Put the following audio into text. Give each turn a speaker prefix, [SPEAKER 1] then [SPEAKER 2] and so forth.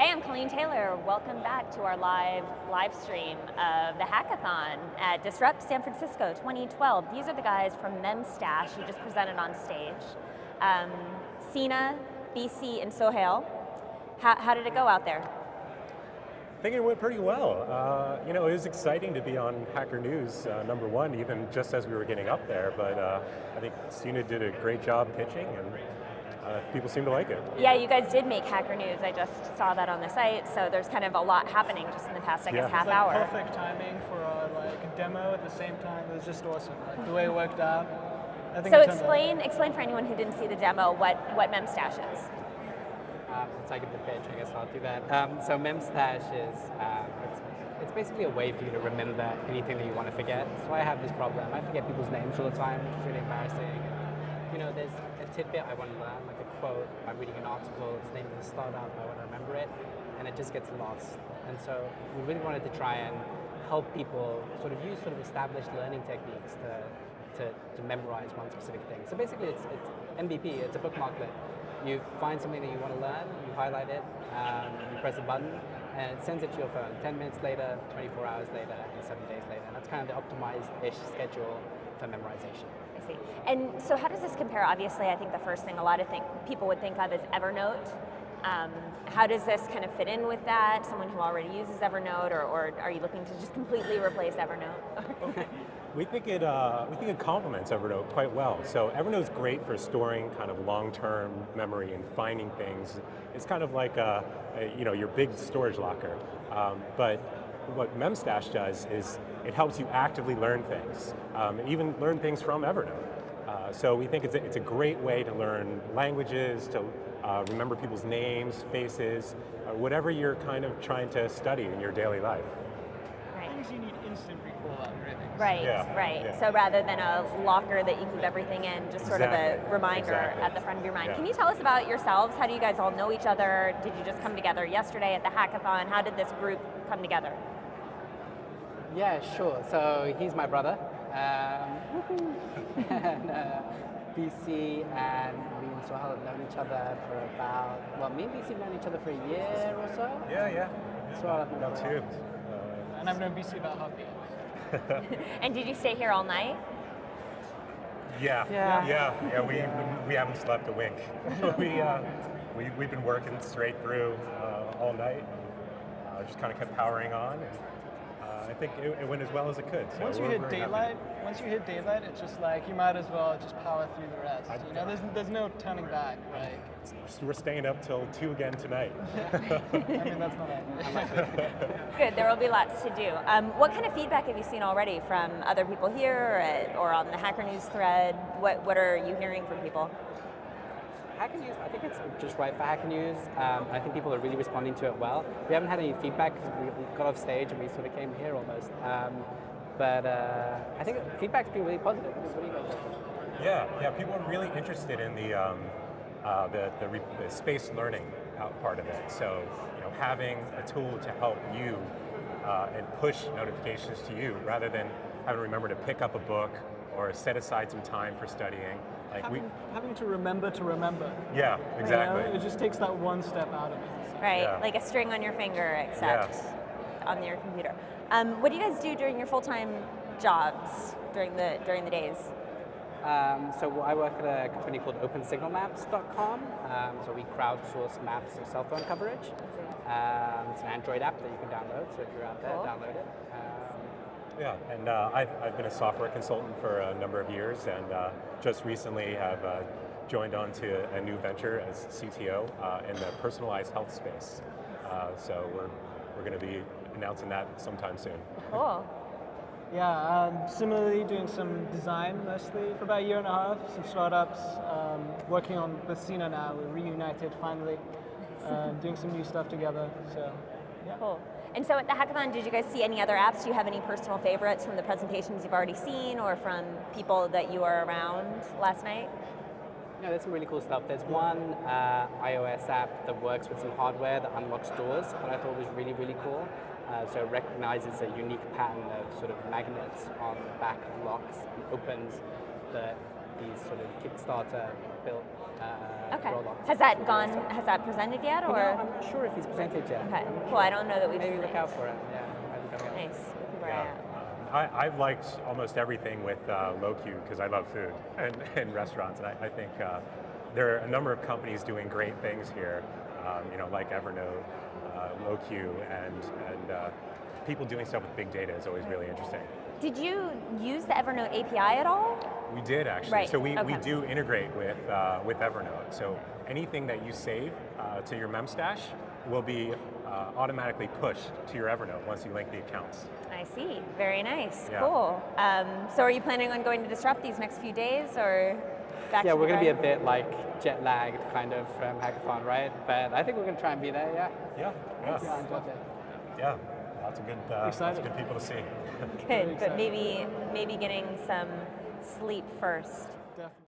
[SPEAKER 1] Hey, I'm Colleen Taylor. Welcome back to our live stream of the hackathon at Disrupt San Francisco 2012. These are the guys from Memstash who just presented on stage. Sina, BC, and Sohail. How did it go out there?
[SPEAKER 2] I think it went pretty well. It was exciting to be on Hacker News, number one, even just as we were getting up there. But I think Sina did a great job pitching, and people seem to like it.
[SPEAKER 1] Yeah, you guys did make Hacker News. I just saw that on the site. So there's kind of a lot happening just in the past, I guess, half hour.
[SPEAKER 3] Perfect timing for a demo at the same time. It was just awesome. Like the way it worked out. I think
[SPEAKER 1] so explain for anyone who didn't see the demo what Memstash is.
[SPEAKER 4] Since I give the pitch, I guess I'll do that. So Memstash is, it's basically a way for you to remember anything that you want to forget. So I have this problem. I forget people's names all the time, which is really embarrassing. There's a tidbit I want to learn, like a quote. I'm reading an article, it's the name of the startup, I want to remember it, and it just gets lost. And so we really wanted to try and help people use established learning techniques to memorize one specific thing. So basically it's MVP, it's a bookmarklet. You find something that you want to learn, you highlight it, you press a button, and it sends it to your phone 10 minutes later, 24 hours later, and 7 days later. And that's kind of the optimized-ish schedule for memorization.
[SPEAKER 1] I see. And so how does this compare? Obviously, I think the first thing a lot of people would think of is Evernote. How does this kind of fit in with that? Someone who already uses Evernote, or are you looking to just completely replace Evernote?
[SPEAKER 2] We think it complements Evernote quite well. So Evernote's great for storing kind of long-term memory and finding things. It's kind of like your big storage locker. But what Memstash does is it helps you actively learn things, even learn things from Evernote. So we think it's a great way to learn languages, to remember people's names, faces, whatever you're kind of trying to study in your daily life.
[SPEAKER 3] Things you need instant recall on, really.
[SPEAKER 1] Right,
[SPEAKER 2] Yeah,
[SPEAKER 1] right.
[SPEAKER 2] yeah.
[SPEAKER 1] So rather than a locker that you keep everything in, just sort of a reminder at the front of your mind.
[SPEAKER 2] Yeah.
[SPEAKER 1] Can you tell us about yourselves? How do you guys all know each other? Did you just come together yesterday at the hackathon? How did this group come together?
[SPEAKER 4] Yeah, sure. So he's my brother. And BC and me and Sohail have known each other for about, me and BC have known each other for a year or so.
[SPEAKER 2] Yeah.
[SPEAKER 4] Sohail I've known
[SPEAKER 2] About
[SPEAKER 4] for a
[SPEAKER 2] two.
[SPEAKER 4] while.
[SPEAKER 3] And I've known BC about half the year.
[SPEAKER 1] And did you stay here all night?
[SPEAKER 2] Yeah. We haven't slept a wink. We've been working straight through all night. Just kind of kept powering on. And, I think it went as well as it could. So
[SPEAKER 3] Once you hit daylight, it's just like you might as well just power through the rest. There's no turning back, right?
[SPEAKER 2] We're staying up till 2 again tonight.
[SPEAKER 3] I mean, that's not it.
[SPEAKER 1] Good, there will be lots to do. What kind of feedback have you seen already from other people here or on the Hacker News thread? What are you hearing from people?
[SPEAKER 4] Hacker News, I think it's just right for Hacker News. I think people are really responding to it well. We haven't had any feedback because we got off stage and we sort of came here almost. But I think feedback's been really positive. What do you guys think?
[SPEAKER 2] Yeah. People are really interested in the space learning part of it. So, having a tool to help you and push notifications to you rather than having to remember to pick up a book or set aside some time for studying.
[SPEAKER 3] Having to remember.
[SPEAKER 2] Yeah, exactly.
[SPEAKER 3] It just takes that one step out of it.
[SPEAKER 1] Right,
[SPEAKER 2] Yeah.
[SPEAKER 1] like a string on your finger, except on your computer. What do you guys do during your full-time jobs during the days?
[SPEAKER 4] So I work at a company called opensignalmaps.com. So we crowdsource maps of cell phone coverage. It's an Android app that you can download. So if you're out there, download it.
[SPEAKER 2] Yeah, and I've been a software consultant for a number of years, and just recently have joined on to a new venture as CTO in the personalized health space. So we're going to be announcing that sometime soon.
[SPEAKER 1] Cool.
[SPEAKER 3] Yeah, similarly doing some design mostly for about a year and a half, some startups, working on with Sina now, we're reunited finally, doing some new stuff together, so yeah.
[SPEAKER 1] Cool. And so at the hackathon, did you guys see any other apps? Do you have any personal favorites from the presentations you've already seen or from people that you were around last night?
[SPEAKER 4] There's some really cool stuff. There's one iOS app that works with some hardware that unlocks doors that I thought was really, really cool. So it recognizes a unique pattern of sort of magnets on the back of locks and opens the these sort of Kickstarter built
[SPEAKER 1] Okay.
[SPEAKER 4] roll-ups.
[SPEAKER 1] Has that presented yet,
[SPEAKER 4] You know,
[SPEAKER 1] or?
[SPEAKER 4] I'm not sure if he's presented yet.
[SPEAKER 1] Okay, cool. I don't know that we've
[SPEAKER 4] Maybe
[SPEAKER 1] seen
[SPEAKER 4] look
[SPEAKER 1] it.
[SPEAKER 4] out for it. Yeah, might be coming up.
[SPEAKER 1] Nice. We'll keep our
[SPEAKER 2] Yeah.
[SPEAKER 1] eye out.
[SPEAKER 2] I've liked almost everything with LoQ because I love food and restaurants, and I think there are a number of companies doing great things here, like Evernote, LoQ, and people doing stuff with big data is always really interesting.
[SPEAKER 1] Did you use the Evernote API at all?
[SPEAKER 2] We did actually.
[SPEAKER 1] Right,
[SPEAKER 2] So we
[SPEAKER 1] okay.
[SPEAKER 2] do integrate with Evernote. So anything that you save to your Memstash will be automatically pushed to your Evernote once you link the accounts.
[SPEAKER 1] I see. Very nice.
[SPEAKER 2] Yeah.
[SPEAKER 1] Cool. So are you planning on going to Disrupt these next few days, or back
[SPEAKER 4] Yeah,
[SPEAKER 1] to
[SPEAKER 4] we're
[SPEAKER 1] the
[SPEAKER 4] going to be a
[SPEAKER 1] grind?
[SPEAKER 4] bit like jet lagged kind of from Hackathon, right? But I think we're going to try and be there, yeah.
[SPEAKER 2] Yeah.
[SPEAKER 4] Yeah, I enjoyed it.
[SPEAKER 2] Yeah. Lots of good people to see.
[SPEAKER 1] Good, but maybe getting some sleep first.
[SPEAKER 3] Definitely.